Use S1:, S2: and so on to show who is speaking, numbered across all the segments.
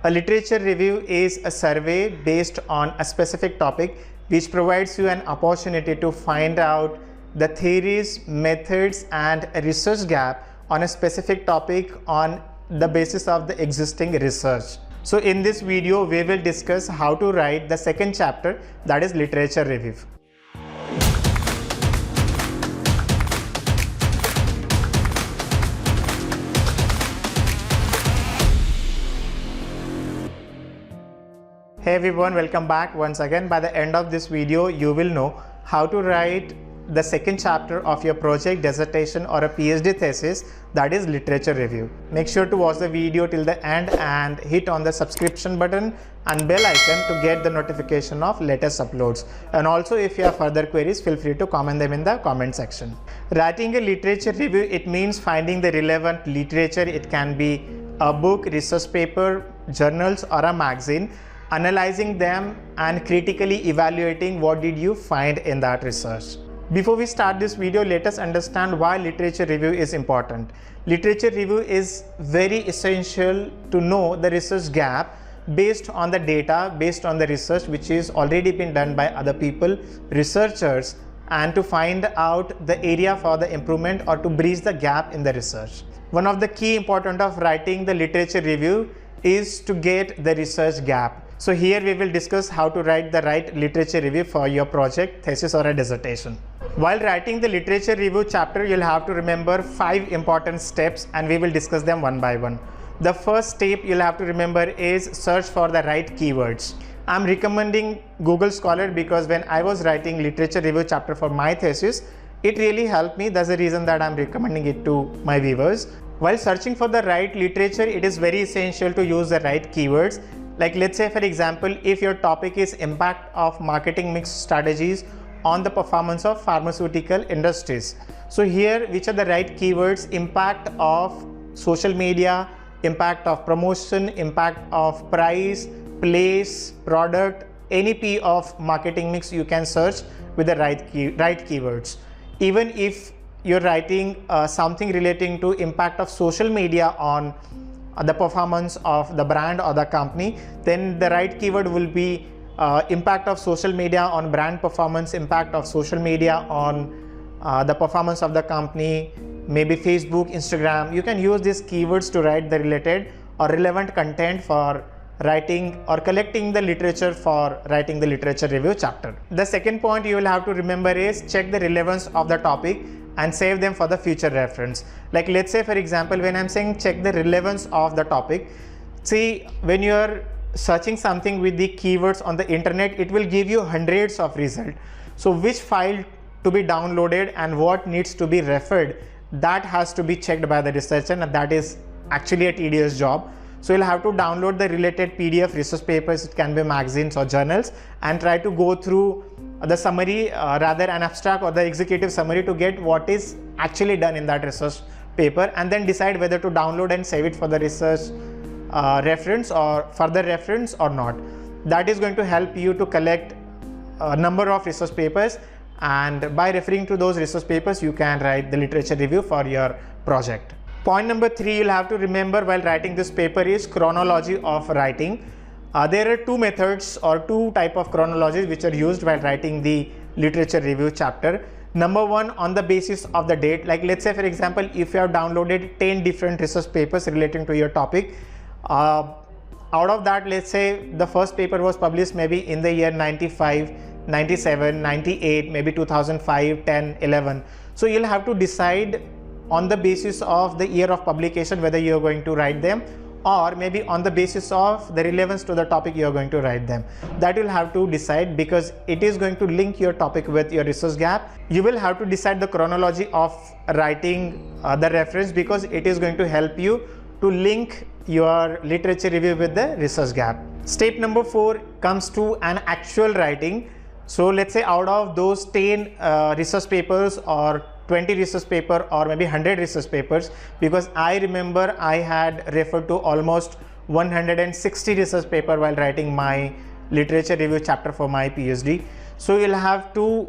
S1: A literature review is a survey based on a specific topic which provides you an opportunity to find out the theories, methods and a research gap on a specific topic on the basis of the existing research. So in this video, we will discuss how to write the second chapter, that is literature review. Hey everyone, welcome back once again. By the end of this video, you will know how to write the second chapter of your project, dissertation or a PhD thesis, that is literature review. Make sure to watch the video till the end and hit on the subscription button and bell icon to get the notification of latest uploads. And also if you have further queries, feel free to comment them in the comment section. Writing a literature review, it means finding the relevant literature. It can be a book, research paper, journals or a magazine, analyzing them and critically evaluating what did you find in that research. Before we start this video, let us understand why literature review is important. Literature review is very essential to know the research gap based on the data, based on the research which is already been done by other people, researchers, and to find out the area for the improvement or to bridge the gap in the research. One of the key important of writing the literature review is to get the research gap. So here we will discuss how to write the right literature review for your project, thesis or a dissertation. While writing the literature review chapter, you'll have to remember 5 important steps and we will discuss them one by one. The first step you'll have to remember is search for the right keywords. I'm recommending Google Scholar because when I was writing literature review chapter for my thesis, it really helped me. That's the reason that I'm recommending it to my viewers. While searching for the right literature, it is very essential to use the right keywords. Like let's say for example, if your topic is impact of marketing mix strategies on the performance of pharmaceutical industries. So here, which are the right keywords? Impact of social media, impact of promotion, impact of price, place, product, any P of marketing mix you can search with the right keywords. Even if you're writing something relating to impact of social media on the performance of the brand or the company, then the right keyword will be impact of social media on brand performance, impact of social media on the performance of the company, maybe Facebook, Instagram. You can use these keywords to write the related or relevant content for writing or collecting the literature for writing the literature review chapter. The second point you will have to remember is check the relevance of the topic and save them for the future reference. Like let's say for example, when I'm saying check the relevance of the topic, see when you're searching something with the keywords on the internet, it will give you hundreds of results. So which file to be downloaded and what needs to be referred, that has to be checked by the researcher, and that is actually a tedious job. So you'll have to download the related PDF research papers, it can be magazines or journals, and try to go through the summary, rather an abstract or the executive summary to get what is actually done in that research paper, and then decide whether to download and save it for the research reference or further reference or not. That is going to help you to collect a number of research papers, and by referring to those research papers, you can write the literature review for your project. Point number 3 you'll have to remember while writing this paper is chronology of writing. There are 2 methods or 2 type of chronologies which are used while writing the literature review chapter. Number 1, on the basis of the date. Like let's say for example, if you have downloaded 10 different research papers relating to your topic, out of that, let's say the first paper was published maybe in the year 95, 97, 98, maybe 2005, 10, 11. So you'll have to decide on the basis of the year of publication whether you're going to write them, or maybe on the basis of the relevance to the topic you're going to write them. That you'll have to decide because it is going to link your topic with your research gap. You will have to decide the chronology of writing the reference because it is going to help you to link your literature review with the research gap. Step number 4 comes to an actual writing. So let's say out of those 10 research papers or 20 research paper or maybe 100 research papers, because I remember I had referred to almost 160 research paper while writing my literature review chapter for my PhD. So you'll have to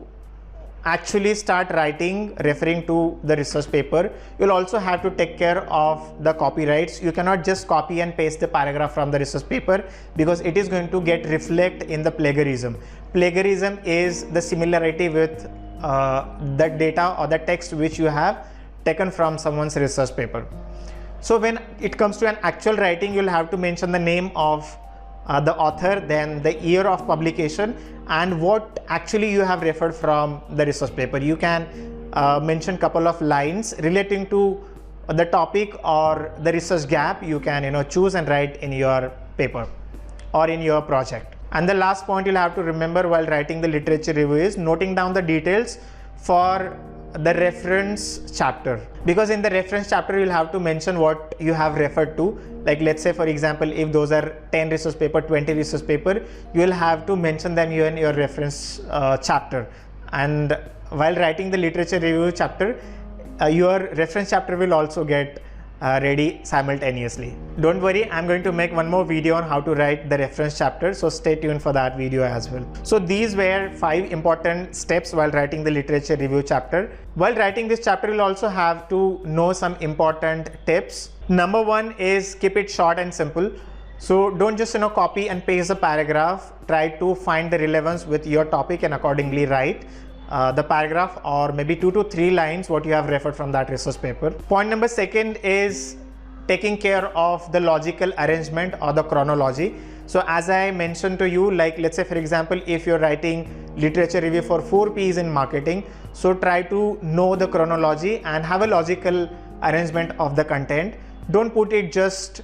S1: actually start writing referring to the research paper, you'll also have to take care of the copyrights. You cannot just copy and paste the paragraph from the research paper, because it is going to get reflect in the plagiarism. Plagiarism is the similarity with the data or the text which you have taken from someone's research paper. So when it comes to an actual writing, you'll have to mention the name of the author, then the year of publication, and what actually you have referred from the research paper. You can mention couple of lines relating to the topic or the research gap. You can choose and write in your paper or in your project. And the last point you'll have to remember while writing the literature review is noting down the details for the reference chapter, because in the reference chapter you'll have to mention what you have referred to. Like let's say for example, if those are 10 research paper, 20 research paper, you will have to mention them here in your reference chapter. And while writing the literature review chapter, your reference chapter will also get ready simultaneously. Don't worry, I'm going to make one more video on how to write the reference chapter, so stay tuned for that video as well. So these were 5 important steps while writing the literature review chapter. While writing this chapter, you'll also have to know some important tips. Number 1 is keep it short and simple. So don't just copy and paste the paragraph. Try to find the relevance with your topic and accordingly write the paragraph, or maybe 2 to 3 lines what you have referred from that research paper. Point number 2 is taking care of the logical arrangement or the chronology. So as I mentioned to you, like let's say for example, if you're writing literature review for 4 P's in marketing, so try to know the chronology and have a logical arrangement of the content. Don't put it just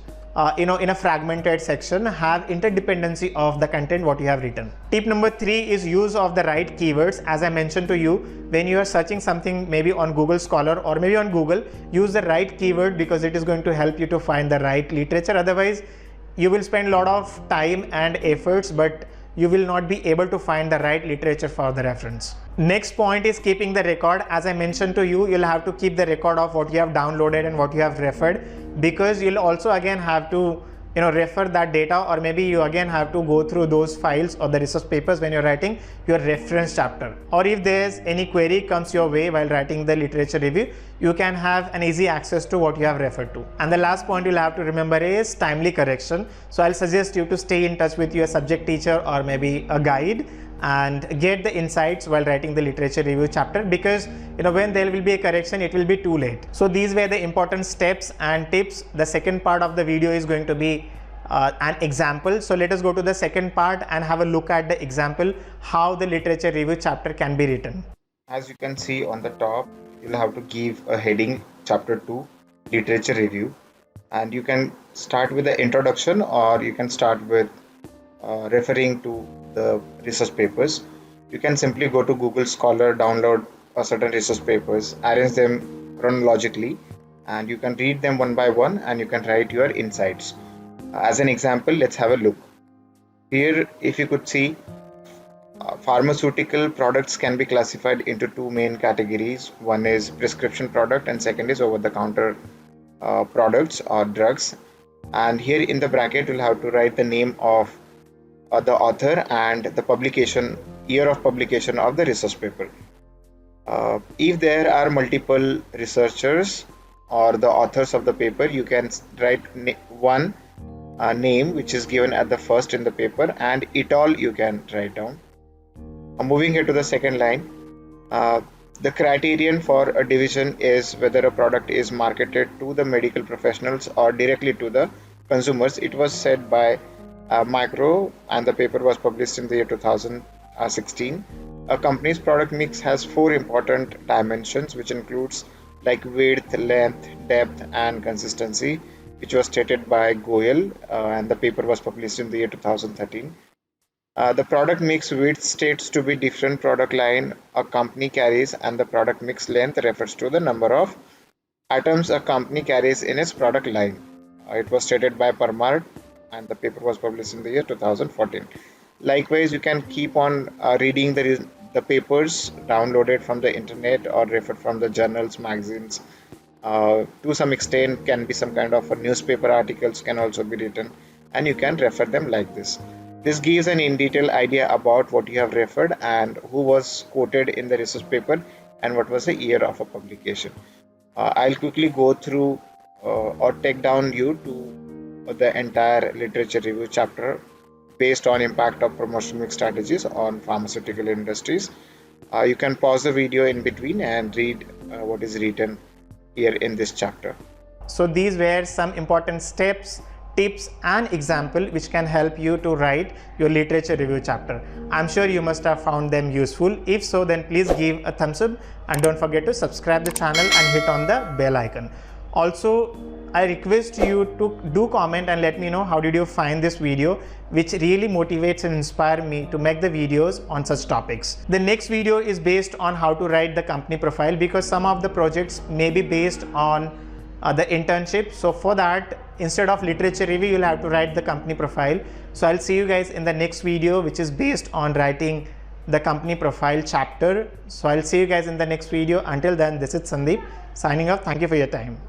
S1: in a fragmented section. Have interdependency of the content what you have written. Tip number 3 is use of the right keywords. As I mentioned to you, when you are searching something maybe on Google Scholar or maybe on Google, use the right keyword, because it is going to help you to find the right literature. Otherwise you will spend a lot of time and efforts, but you will not be able to find the right literature for the reference. Next point is keeping the record. As I mentioned to you, you'll have to keep the record of what you have downloaded and what you have referred, because you'll also again have to refer that data, or maybe you again have to go through those files or the research papers when you're writing your reference chapter. Or if there's any query comes your way while writing the literature review, you can have an easy access to what you have referred to. And the last point you'll have to remember is timely correction. So I'll suggest you to stay in touch with your subject teacher or maybe a guide and get the insights while writing the literature review chapter, because when there will be a correction, it will be too late. So these were the important steps and tips. The second part of the video is going to be an example. So let us go to the second part and have a look at the example, how the literature review chapter can be written.
S2: As you can see on the top, you'll have to give a heading chapter 2 literature review, and you can start with the introduction, or you can start with referring to the research papers. You can simply go to Google Scholar, download certain research papers, arrange them chronologically, and you can read them one by one and you can write your insights. As an example, let's have a look. Here, if you could see, pharmaceutical products can be classified into 2 main categories. One is prescription product and second is over-the-counter products or drugs. And here in the bracket, you'll have to write the name of the author and the publication, year of publication of the research paper. If there are multiple researchers or the authors of the paper, you can write one name which is given at the first in the paper, and it all you can write down. Moving here to the second line, the criterion for a division is whether a product is marketed to the medical professionals or directly to the consumers. It was said by Micro, and the paper was published in the year 2016. A company's product mix has 4 important dimensions, which includes like width, length, depth and consistency, which was stated by Goyal, and the paper was published in the year 2013. The product mix width states to be different product line a company carries, and the product mix length refers to the number of items a company carries in its product line. It was stated by Parmar, and the paper was published in the year 2014. Likewise, you can keep on reading the papers downloaded from the internet or referred from the journals, magazines. To some extent, can be some kind of a newspaper articles can also be written, and you can refer them like this. This gives an in detail idea about what you have referred and who was quoted in the research paper and what was the year of a publication. I'll quickly go through or take down you to the entire literature review chapter based on impact of promotional mix strategies on pharmaceutical industries. You can pause the video in between and read what is written here in this chapter.
S1: So these were some important steps, tips and example which can help you to write your literature review chapter. I'm sure you must have found them useful. If so, then please give a thumbs up and don't forget to subscribe the channel and hit on the bell icon. Also, I request you to do comment and let me know how did you find this video, which really motivates and inspires me to make the videos on such topics. The next video is based on how to write the company profile, because some of the projects may be based on the internship. So for that, instead of literature review, you'll have to write the company profile. So I'll see you guys in the next video, which is based on writing the company profile chapter. So I'll see you guys in the next video. Until then, this is Sandeep signing off. Thank you for your time.